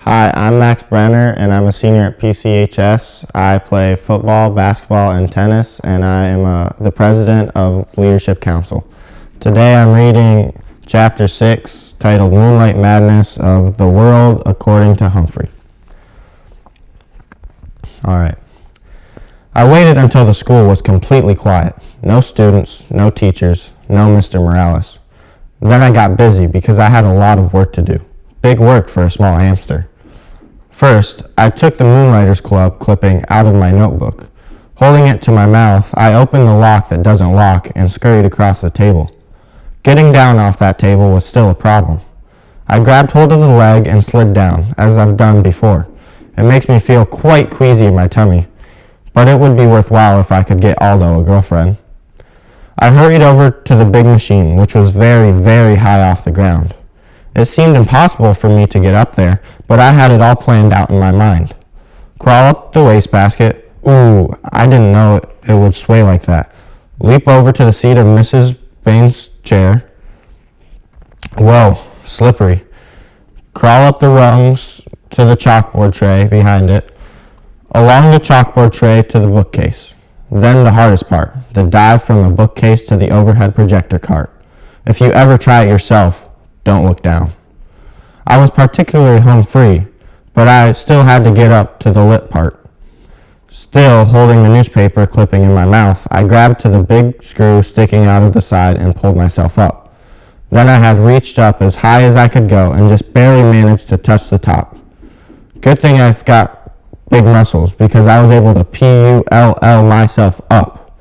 Hi, I'm Max Brenner, and I'm a senior at PCHS. I play football, basketball, and tennis, and I am the president of Leadership Council. Today I'm reading Chapter 6, titled Moonlight Madness of the World According to Humphrey. Alright. I waited until the school was completely quiet. No students, no teachers, no Mr. Morales. Then I got busy because I had a lot of work to do. Big work for a small hamster. First, I took the Moonlighters Club clipping out of my notebook. Holding it to my mouth, I opened the lock that doesn't lock and scurried across the table. Getting down off that table was still a problem. I grabbed hold of the leg and slid down, as I've done before. It makes me feel quite queasy in my tummy, but it would be worthwhile if I could get Aldo a girlfriend. I hurried over to the big machine, which was very, very high off the ground. It seemed impossible for me to get up there, but I had it all planned out in my mind. Crawl up the wastebasket. Ooh, I didn't know it would sway like that. Leap over to the seat of Mrs. Bain's chair. Whoa, slippery. Crawl up the rungs to the chalkboard tray behind it. Along the chalkboard tray to the bookcase. Then the hardest part, the dive from the bookcase to the overhead projector cart. If you ever try it yourself, don't look down. I was particularly home free, but I still had to get up to the lit part. Still holding the newspaper clipping in my mouth, I grabbed to the big screw sticking out of the side and pulled myself up. Then I had reached up as high as I could go and just barely managed to touch the top. Good thing I've got big muscles, because I was able to pull myself up.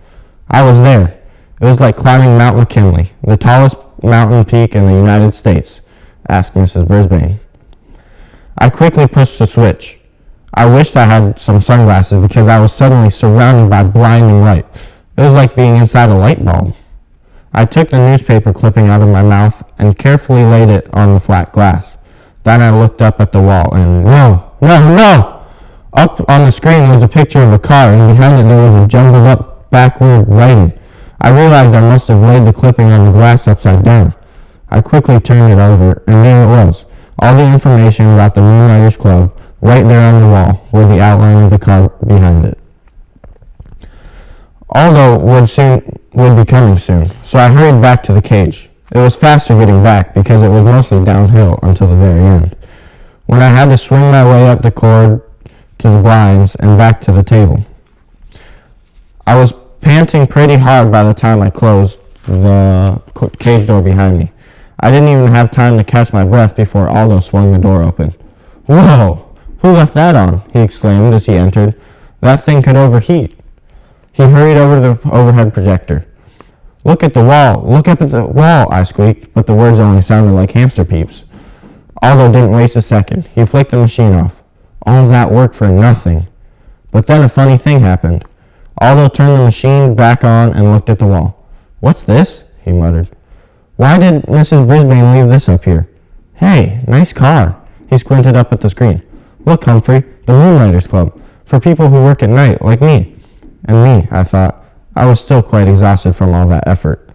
I was there. It was like climbing Mount McKinley, the tallest mountain peak in the United States, asked Mrs. Brisbane. I quickly pushed the switch. I wished I had some sunglasses because I was suddenly surrounded by blinding light. It was like being inside a light bulb. I took the newspaper clipping out of my mouth and carefully laid it on the flat glass. Then I looked up at the wall and no! Up on the screen was a picture of a car, and behind it there was a jumbled up backward writing. I realized I must have laid the clipping on the glass upside down. I quickly turned it over, and there it was. All the information about the Moonlighters Club, right there on the wall, with the outline of the car behind it. Aldo would be coming soon, so I hurried back to the cage. It was faster getting back because it was mostly downhill until the very end. When I had to swing my way up the cord to the blinds and back to the table. I was panting pretty hard by the time I closed the cage door behind me. I didn't even have time to catch my breath before Aldo swung the door open. Whoa! Who left that on? He exclaimed as he entered. That thing could overheat. He hurried over to the overhead projector. Look at the wall! Look up at the wall! I squeaked, but the words only sounded like hamster peeps. Aldo didn't waste a second. He flicked the machine off. All that work for nothing. But then a funny thing happened. Aldo turned the machine back on and looked at the wall. What's this? He muttered. Why did Mrs. Brisbane leave this up here? Hey, nice car. He squinted up at the screen. Look, Humphrey, the Moonlighters Club. For people who work at night, like me. And me, I thought. I was still quite exhausted from all that effort.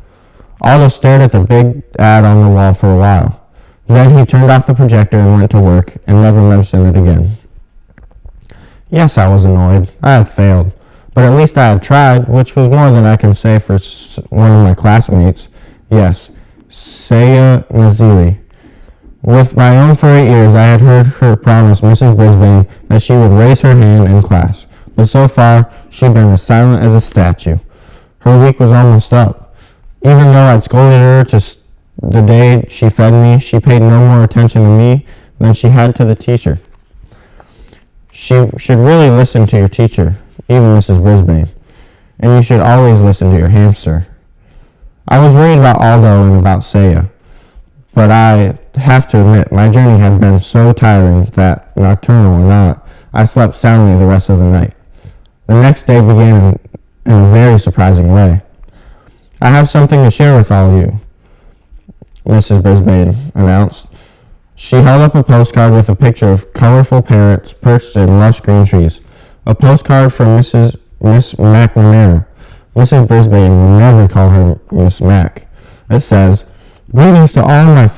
Aldo stared at the big ad on the wall for a while. Then he turned off the projector and went to work and never mentioned it again. Yes, I was annoyed. I had failed. But at least I had tried, which was more than I can say for one of my classmates. Yes, Saya Naziri. With my own furry ears, I had heard her promise Mrs. Brisbane that she would raise her hand in class. But so far, she'd been as silent as a statue. Her week was almost up. Even though I'd scolded her the day she fed me, she paid no more attention to me than she had to the teacher. She should really listen to your teacher, even Mrs. Brisbane, and you should always listen to your hamster. I was worried about Aldo and about Saya, but I have to admit my journey had been so tiring that, nocturnal or not, I slept soundly the rest of the night. The next day began in a very surprising way. I have something to share with all of you, Mrs. Brisbane announced. She held up a postcard with a picture of colorful parrots perched in lush green trees. A postcard from Miss McNamara. Mrs. Brisbane will never call her Miss Mac. It says, Greetings to all my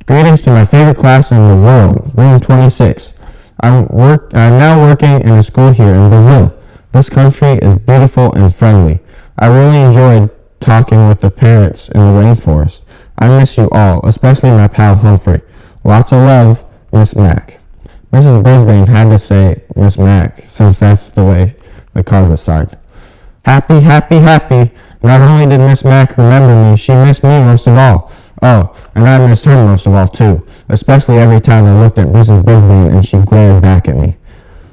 Greetings to my favorite class in the world, room 26. I'm now working in a school here in Brazil. This country is beautiful and friendly. I really enjoyed talking with the parrots in the rainforest. I miss you all, especially my pal Humphrey. Lots of love, Miss Mac. Mrs. Brisbane had to say Miss Mac, since that's the way the card was signed. Happy, happy, happy. Not only did Miss Mac remember me, she missed me most of all. Oh, and I missed her most of all, too, especially every time I looked at Mrs. Brisbane and she glared back at me.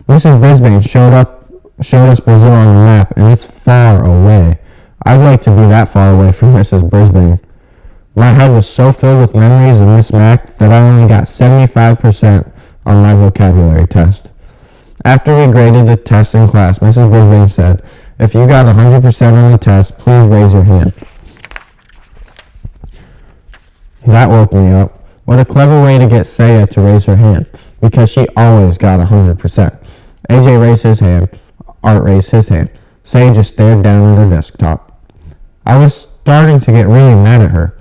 Mrs. Brisbane showed us Brazil on the map, and it's far away. I'd like to be that far away from Mrs. Brisbane. My head was so filled with memories of Miss Mac that I only got 75% on my vocabulary test. After we graded the test in class, Mrs. Brisbane said, "If you got 100% on the test, please raise your hand." That woke me up. What a clever way to get Saya to raise her hand, because she always got 100%. AJ raised his hand. Art raised his hand. Saya just stared down at her desktop. I was starting to get really mad at her.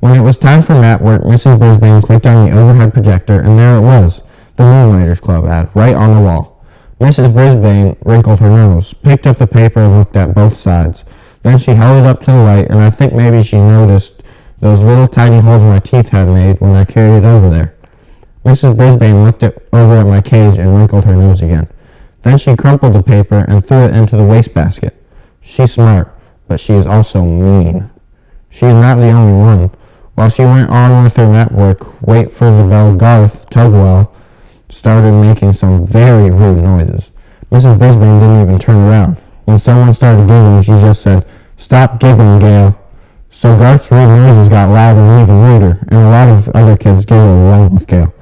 When it was time for mat work, Mrs. Brisbane clicked on the overhead projector, and there it was, the Moonlighters Club ad, right on the wall. Mrs. Brisbane wrinkled her nose, picked up the paper, and looked at both sides. Then she held it up to the light, and I think maybe she noticed those little tiny holes my teeth had made when I carried it over there. Mrs. Brisbane looked over at my cage and wrinkled her nose again. Then she crumpled the paper and threw it into the wastebasket. She's smart, but she is also mean. She is not the only one. While she went on with her mat work, wait for the bell, Garth Tugwell started making some very rude noises. Mrs. Brisbane didn't even turn around. When someone started giggling, she just said, "Stop giggling, Gail." So Garth's rude noises got louder and even ruder, and a lot of other kids giggled along with Gail.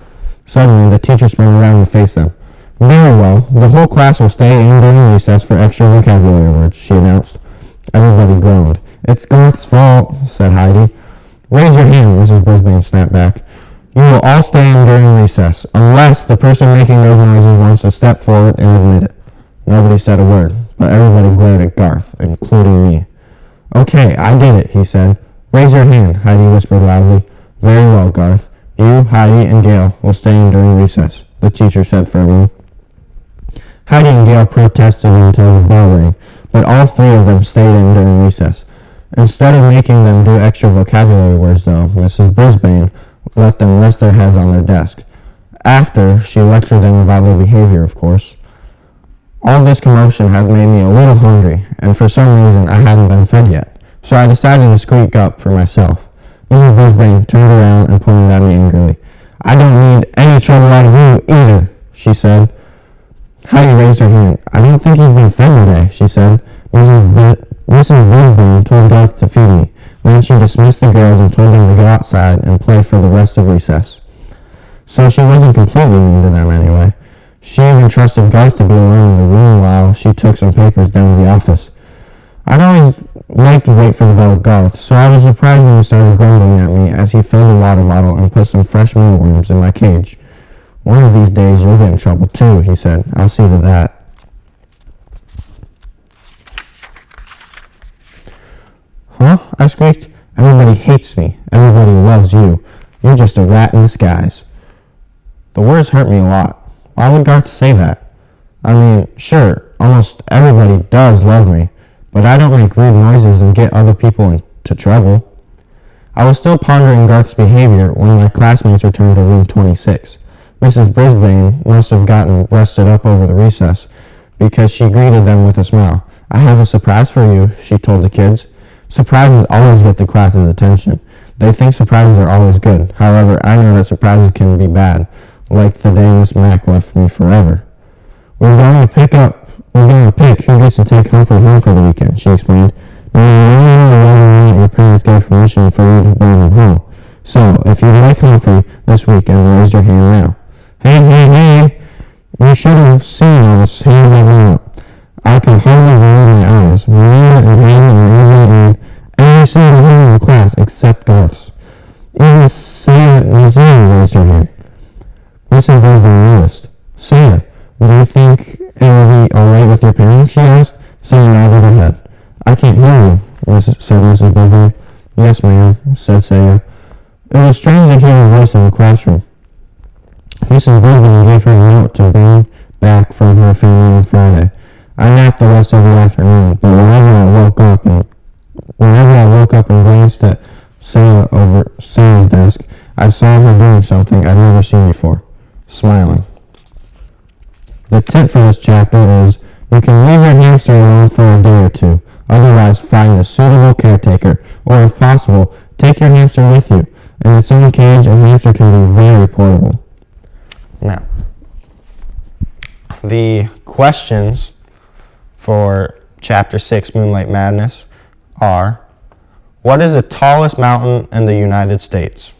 Suddenly, the teacher spun around and faced them. "Very well, the whole class will stay in during recess for extra vocabulary words," she announced. Everybody groaned. "It's Garth's fault," said Heidi. "Raise your hand," Mrs. Brisbane snapped back. "You will all stay in during recess, unless the person making those noises wants to step forward and admit it." Nobody said a word, but everybody glared at Garth, including me. "Okay, I get it," he said. "Raise your hand," Heidi whispered loudly. "Very well, Garth. You, Heidi, and Gail will stay in during recess," the teacher said firmly. Heidi and Gail protested until the bell rang, but all three of them stayed in during recess. Instead of making them do extra vocabulary words, though, Mrs. Brisbane let them rest their heads on their desk. After, she lectured them about their behavior, of course. All this commotion had made me a little hungry, and for some reason I hadn't been fed yet, so I decided to squeak up for myself. Mrs. Brisbane turned around and pointed at me angrily. "I don't need any trouble out of you either," she said. Heidi raised her hand. "I don't think he's been fed today," she said. Mrs. Brisbane told Garth to feed me. Then she dismissed the girls and told them to go outside and play for the rest of recess. So she wasn't completely mean to them anyway. She even trusted Garth to be alone in the room while she took some papers down to the office. I'd always liked to wait for the bell with Garth, so I was surprised when he started grumbling at me as he filled a water bottle and put some fresh mealworms in my cage. "One of these days you'll get in trouble too," he said. "I'll see to that." "Huh?" I squeaked. "Everybody hates me. Everybody loves you. You're just a rat in disguise." The words hurt me a lot. Why would Garth say that? I mean, sure, almost everybody does love me, but I don't make rude noises and get other people into trouble. I was still pondering Garth's behavior when my classmates returned to room 26. Mrs. Brisbane must have gotten rested up over the recess, because she greeted them with a smile. "I have a surprise for you," she told the kids. Surprises always get the class's attention. They think surprises are always good. However, I know that surprises can be bad, like the day Miss Mac left me forever. We're going to pick who gets to take Humphrey home for the weekend," she explained. "Now, you only know whether or not your parents gave permission for you to bring him home. So, if you like Humphrey this weekend, raise your hand now." Hey! You should have seen all the hands that went up. I could hardly believe my eyes. Miranda and Hannah and Ava and every single one in the class except Garth's. Even Saya Nazir raised her hand. Mrs. Brisbane noticed. "Saya, do you think it will be alright with your parents?" she asked. Saya nodded her head. "I can't hear you," said Mrs. Brisbane. "Yes, ma'am," said Saya. It was strange to hear her voice in the classroom. Mrs. Bigman gave her a note to bring back from her family on Friday. I napped the rest of the afternoon, but whenever I woke up and glanced at Sarah over Sarah's desk, I saw her doing something I'd never seen before, smiling. The tip for this chapter is, you can leave your hamster alone for a day or two. Otherwise, find a suitable caretaker, or if possible, take your hamster with you. In its own cage, a hamster can be very portable. Now, the questions for Chapter 6, Moonlight Madness, are, what is the tallest mountain in the United States?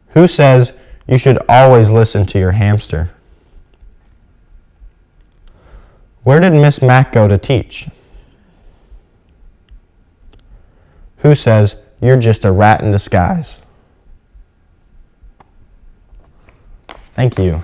Who says you should always listen to your hamster? Where did Miss Mack go to teach? Who says you're just a rat in disguise? Thank you.